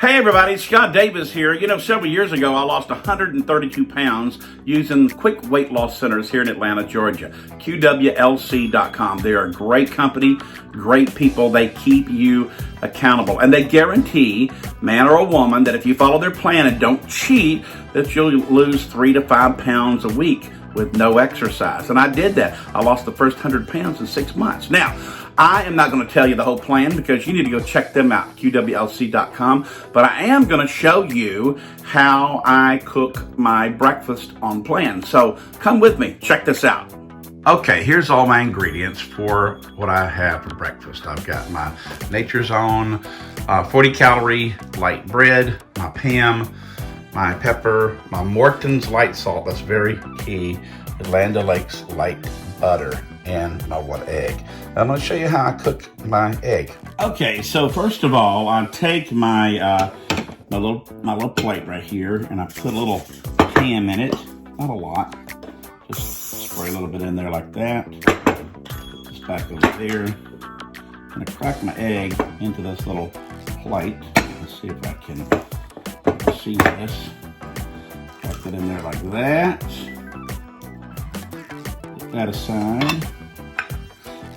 Hey everybody, Scott Davis here. You know, several years ago I lost 132 pounds using Quick Weight Loss Centers here in Atlanta, Georgia. QWLC.com. They're a great company, great people. They keep you accountable. And they guarantee, man or a woman, that if you follow their plan and don't cheat, that you'll lose 3 to 5 pounds a week with no exercise. And I did that. I lost the first 100 pounds in 6 months. Now, I am not going to tell you the whole plan because you need to go check them out, QWLC.com. But I am going to show you how I cook my breakfast on plan. So come with me. Check this out. Okay, here's all my ingredients for what I have for breakfast. I've got my Nature's Own 40-calorie light bread, my Pam, my pepper, my Morton's light salt, that's very key, the Land O'Lakes light butter, and my one egg. I'm going to show you how I cook my egg. Okay, so first of all, I take my my little plate right here, and I put a little Pam in it, not a lot, just spray a little bit in there like that. Put this back over there. I'm going to crack my egg into this little plate. Let's see if I can see this. Put it in there like that. Put that aside.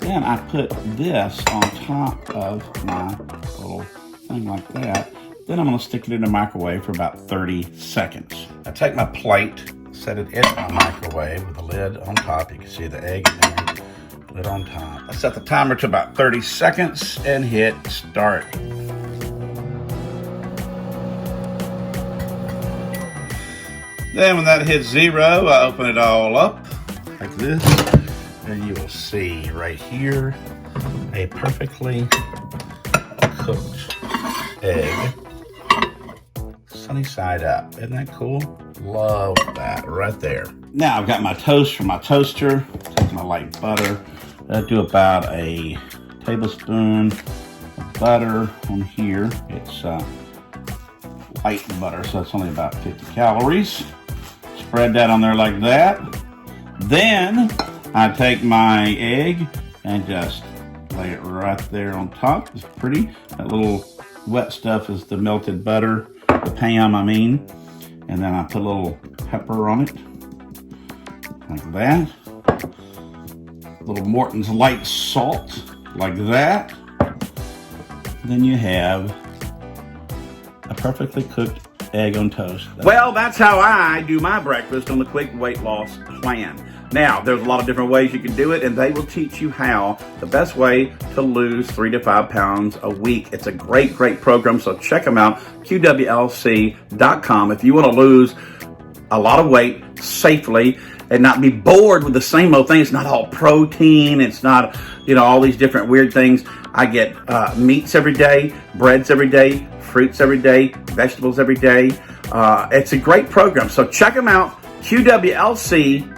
Then I put this on top of my little thing like that. Then I'm going to stick it in the microwave for about 30 seconds. I take my plate, set it in my microwave with the lid on top. You can see the egg in there, lid on top. I set the timer to about 30 seconds and hit start. Then when that hits 0, I open it all up like this. And you will see right here a perfectly cooked egg, sunny side up. Isn't that cool? Love that right there. Now I've got my toast from my toaster. Take my light butter. I do about a tablespoon of butter on here. It's light butter, so it's only about 50 calories. Spread that on there like that. Then I take my egg and just lay it right there on top. It's pretty. That little wet stuff is the melted butter, the Pam, I mean. And then I put a little pepper on it, like that. A little Morton's light salt, like that. Then you have a perfectly cooked egg on toast. Well, that's how I do my breakfast on the Quick Weight Loss Plan. Now, there's a lot of different ways you can do it, and they will teach you how, the best way to lose 3 to 5 pounds a week. It's a great, great program, so check them out, QWLC.com. If you want to lose a lot of weight safely and not be bored with the same old thing, it's not all protein, it's not, you know, all these different weird things. I get meats every day, breads every day, fruits every day, vegetables every day. It's a great program, so check them out, QWLC.com.